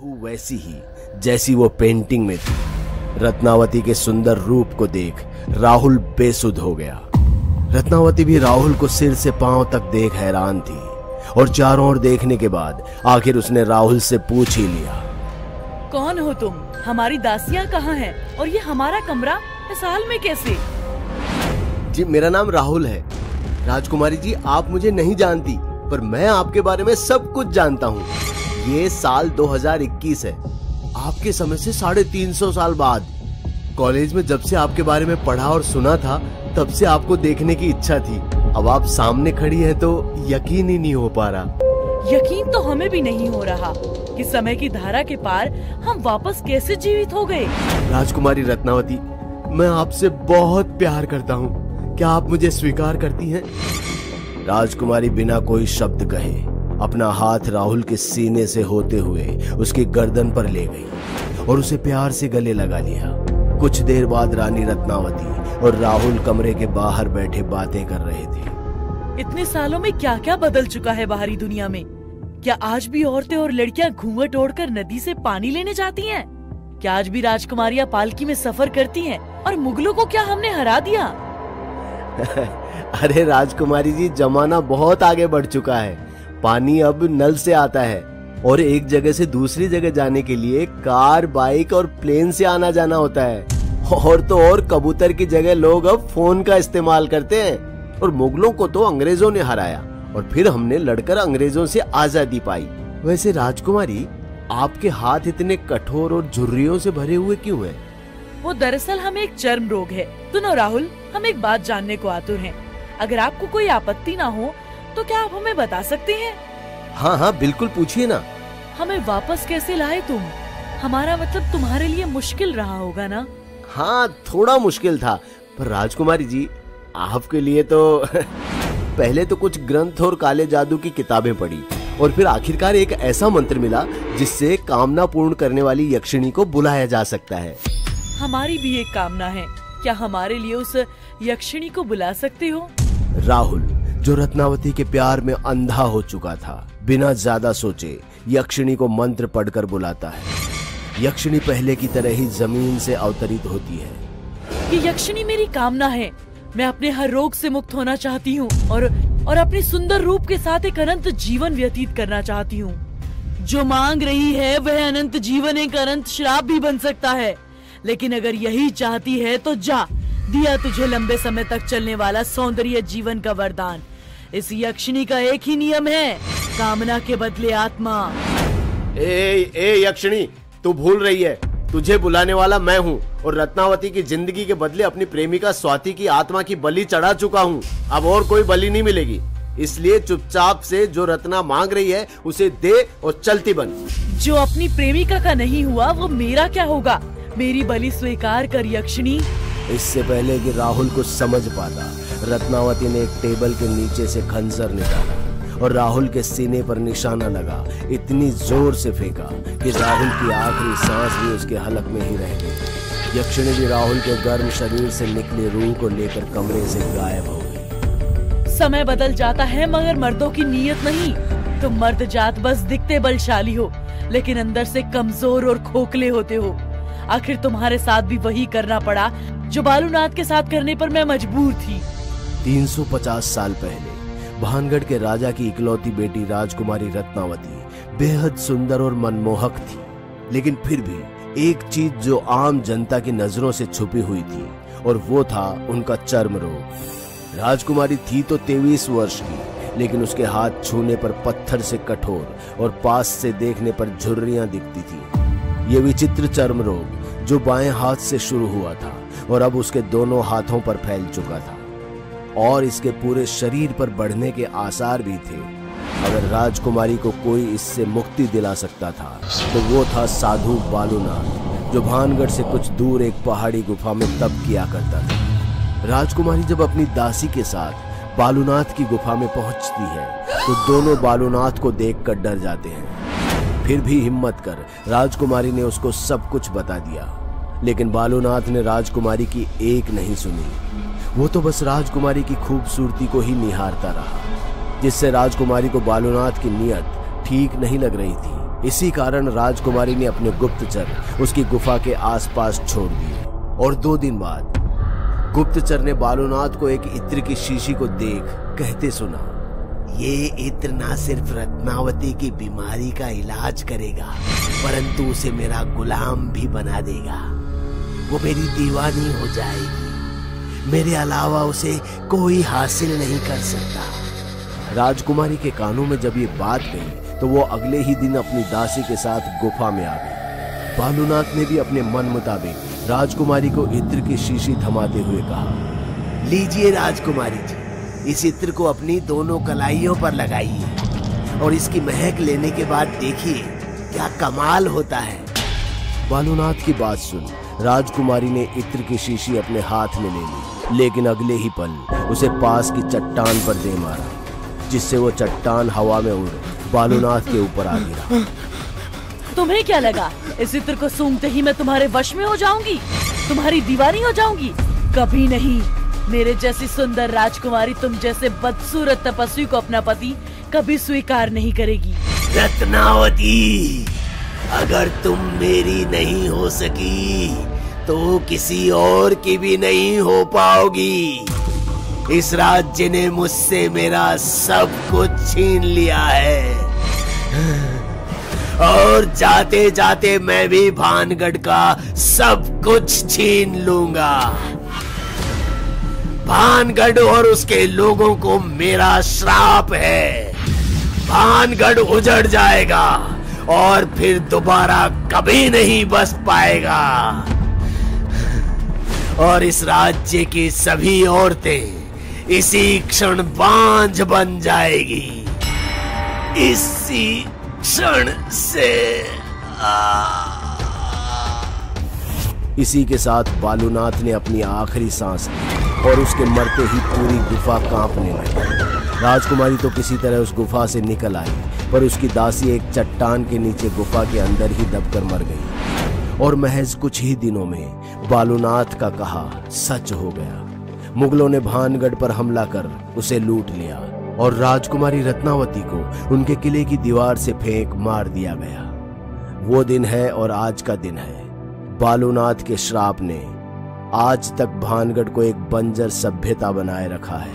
हूबहू वैसी ही जैसी वो पेंटिंग में थी। रत्नावती के सुंदर रूप को देख राहुल बेसुध हो गया। रत्नावती भी राहुल को सिर से पांव तक देख हैरान थी और चारों ओर देखने के बाद आखिर उसने राहुल से पूछ ही लिया, कौन हो तुम? हमारी दासियां कहाँ हैं? और ये हमारा कमरा इस हाल में कैसे? जी मेरा नाम राहुल है। राजकुमारी जी आप मुझे नहीं जानती, पर मैं आपके बारे में सब कुछ जानता हूँ। ये साल 2021 है, आपके समय से 350 साल बाद। कॉलेज में जब से आपके बारे में पढ़ा और सुना था, तब से आपको देखने की इच्छा थी। अब आप सामने खड़ी हैं तो यकीन ही नहीं हो पा रहा। यकीन तो हमें भी नहीं हो रहा कि समय की धारा के पार हम वापस कैसे जीवित हो गए। राजकुमारी रत्नावती, मैं आपसे बहुत प्यार करता हूँ। क्या आप मुझे स्वीकार करती हैं? राजकुमारी बिना कोई शब्द कहे अपना हाथ राहुल के सीने से होते हुए उसकी गर्दन पर ले गई और उसे प्यार से गले लगा लिया। कुछ देर बाद रानी रत्नावती और राहुल कमरे के बाहर बैठे बातें कर रहे थे। इतने सालों में क्या क्या बदल चुका है बाहरी दुनिया में। क्या आज भी औरतें और लड़कियां घूंघट ओढ़कर नदी से पानी लेने जाती हैं? क्या आज भी राजकुमारियां पालकी में सफर करती हैं? और मुगलों को क्या हमने हरा दिया? अरे राजकुमारी जी, जमाना बहुत आगे बढ़ चुका है। पानी अब नल से आता है और एक जगह से दूसरी जगह जाने के लिए कार, बाइक और प्लेन से आना जाना होता है। और तो और कबूतर की जगह लोग अब फोन का इस्तेमाल करते हैं। और मुगलों को तो अंग्रेजों ने हराया और फिर हमने लड़कर अंग्रेजों से आजादी पाई। वैसे राजकुमारी, आपके हाथ इतने कठोर और झुर्रियों से भरे हुए क्यों हैं? वो दरअसल हमें एक चर्म रोग है। सुनो राहुल, हम एक बात जानने को आतुर हैं। अगर आपको कोई आपत्ति ना हो तो क्या आप हमें बता सकते हैं? हाँ हाँ बिल्कुल, पूछिए ना। हमें वापस कैसे लाए तुम? हमारा मतलब तुम्हारे लिए मुश्किल रहा होगा ना? हाँ थोड़ा मुश्किल था, पर राजकुमारी जी आपके लिए तो पहले तो कुछ ग्रंथ और काले जादू की किताबें पढ़ी और फिर आखिरकार एक ऐसा मंत्र मिला जिससे कामना पूर्ण करने वाली यक्षिणी को बुलाया जा सकता है। हमारी भी एक कामना है, क्या हमारे लिए उस यक्षिणी को बुला सकते हो? राहुल, जो रत्नावती के प्यार में अंधा हो चुका था, बिना ज्यादा सोचे यक्षिणी को मंत्र पढ़कर बुलाता है। यक्षिणी पहले की तरह ही जमीन से अवतरित होती है। ये यक्षिणी मेरी कामना है। मैं अपने हर रोग से मुक्त होना चाहती हूँ और अपने सुंदर रूप के साथ एक अनंत जीवन व्यतीत करना चाहती हूँ। जो मांग रही है वह अनंत जीवन एक अनंत श्राप भी बन सकता है, लेकिन अगर यही चाहती है तो जा, दिया तुझे लंबे समय तक चलने वाला सौंदर्य जीवन का वरदान। इस यक्षिणी का एक ही नियम है, कामना के बदले आत्मा। ए यक्षिणी, तू भूल रही है, तुझे बुलाने वाला मैं हूँ और रत्नावती की जिंदगी के बदले अपनी प्रेमिका स्वाति की आत्मा की बलि चढ़ा चुका हूँ। अब और कोई बलि नहीं मिलेगी, इसलिए चुपचाप से जो रत्ना मांग रही है उसे दे और चलती बन। जो अपनी प्रेमिका का नहीं हुआ वो मेरा क्या होगा? मेरी बलि स्वीकार कर यक्षिणी। इससे पहले कि राहुल कुछ समझ पाता, रत्नावती ने एक टेबल के नीचे से खंजर निकाला और राहुल के सीने पर निशाना लगा। इतनी जोर से फेंका कि राहुल की आखिरी सांस भी उसके हलक में ही रह गई। यक्षिणी भी राहुल के गर्म शरीर से निकली रूह को लेकर कमरे से गायब हो गई। समय बदल जाता है मगर मर्दों की नीयत नहीं। तुम मर्द जात बस दिखते बलशाली हो, लेकिन अंदर से कमजोर और खोखले होते हो। आखिर तुम्हारे साथ भी वही करना पड़ा जो बालूनाथ के साथ करने पर मैं मजबूर थी। 350 साल पहले भानगढ़ के राजा की इकलौती बेटी राजकुमारी रत्नावती बेहद सुंदर और मनमोहक थी, लेकिन फिर भी एक चीज जो आम जनता की नजरों से छुपी हुई थी और वो था उनका चर्म रोग। राजकुमारी थी तो 23 वर्ष की, लेकिन उसके हाथ छूने पर पत्थर से कठोर और पास से देखने पर झुर्रियां दिखती थी। ये विचित्र चर्म रोग जो बाएं हाथ से शुरू हुआ था और अब उसके दोनों हाथों पर फैल चुका था और इसके पूरे शरीर पर बढ़ने के आसार भी थे। अगर राजकुमारी को कोई इससे मुक्ति दिला सकता था तो वो था साधु बालूनाथ, जो भानगढ़ से कुछ दूर एक पहाड़ी गुफा में तप किया करता था। राजकुमारी जब अपनी दासी के साथ बालूनाथ की गुफा में पहुंचती है तो दोनों बालूनाथ को देखकर डर जाते हैं। फिर भी हिम्मत कर राजकुमारी ने उसको सब कुछ बता दिया, लेकिन बालूनाथ ने राजकुमारी की एक नहीं सुनी। वो तो बस राजकुमारी की खूबसूरती को ही निहारता रहा, जिससे राजकुमारी को बालूनाथ की नीयत ठीक नहीं लग रही थी। इसी कारण राजकुमारी ने अपने गुप्तचर उसकी गुफा के आसपास छोड़ दिए और 2 दिन बाद गुप्तचर ने बालूनाथ को एक इत्र की शीशी को देख कहते सुना, ये इत्र ना सिर्फ रत्नावती की बीमारी का इलाज करेगा परंतु उसे मेरा गुलाम भी बना देगा। वो मेरी दीवानी हो जाएगी, मेरे अलावा उसे कोई हासिल नहीं कर सकता। राजकुमारी के कानों में जब ये बात गई तो वो अगले ही दिन अपनी दासी के साथ गुफा में आ गई। बालूनाथ ने भी अपने मन मुताबिक राजकुमारी को इत्र की शीशी थमाते हुए कहा, लीजिए राजकुमारी जी, इस इत्र को अपनी दोनों कलाइयों पर लगाइए और इसकी महक लेने के बाद देखिए क्या कमाल होता है। बालूनाथ की बात सुन राजकुमारी ने इत्र की शीशी अपने हाथ में ले ली, लेकिन अगले ही पल उसे पास की चट्टान पर दे मारा, जिससे वो चट्टान हवा में उड़ बालूनाथ के ऊपर आ गिरा। तुम्हें क्या लगा इस इत्र को सूंघते ही मैं तुम्हारे वश में हो जाऊंगी, तुम्हारी दीवानी हो जाऊंगी? कभी नहीं। मेरे जैसी सुंदर राजकुमारी तुम जैसे बदसूरत तपस्वी को अपना पति कभी स्वीकार नहीं करेगी। रत्नावती, अगर तुम मेरी नहीं हो सकी तो किसी और की भी नहीं हो पाओगी। इस राज्य ने मुझसे मेरा सब कुछ छीन लिया है और जाते जाते मैं भी भानगढ़ का सब कुछ छीन लूंगा। भानगढ़ और उसके लोगों को मेरा श्राप है। भानगढ़ उजड़ जाएगा और फिर दोबारा कभी नहीं बस पाएगा और इस राज्य की सभी औरतें इसी क्षण बांझ बन जाएगी। इसी क्षण से इसी के साथ बालूनाथ ने अपनी आखिरी सांस ली और उसके मरते ही पूरी गुफा कांपने लगी। राजकुमारी तो किसी तरह उस गुफा से निकल आई, पर उसकी दासी एक चट्टान के नीचे गुफा के अंदर ही दबकर मर गई और महज कुछ ही दिनों में बालूनाथ का कहा सच हो गया। मुगलों ने भानगढ़ पर हमला कर उसे लूट लिया और राजकुमारी रत्नावती को उनके किले की दीवार से फेंक मार दिया गया। वो दिन है और आज का दिन है। बालूनाथ के श्राप ने आज तक भानगढ़ को एक बंजर सभ्यता बनाए रखा है।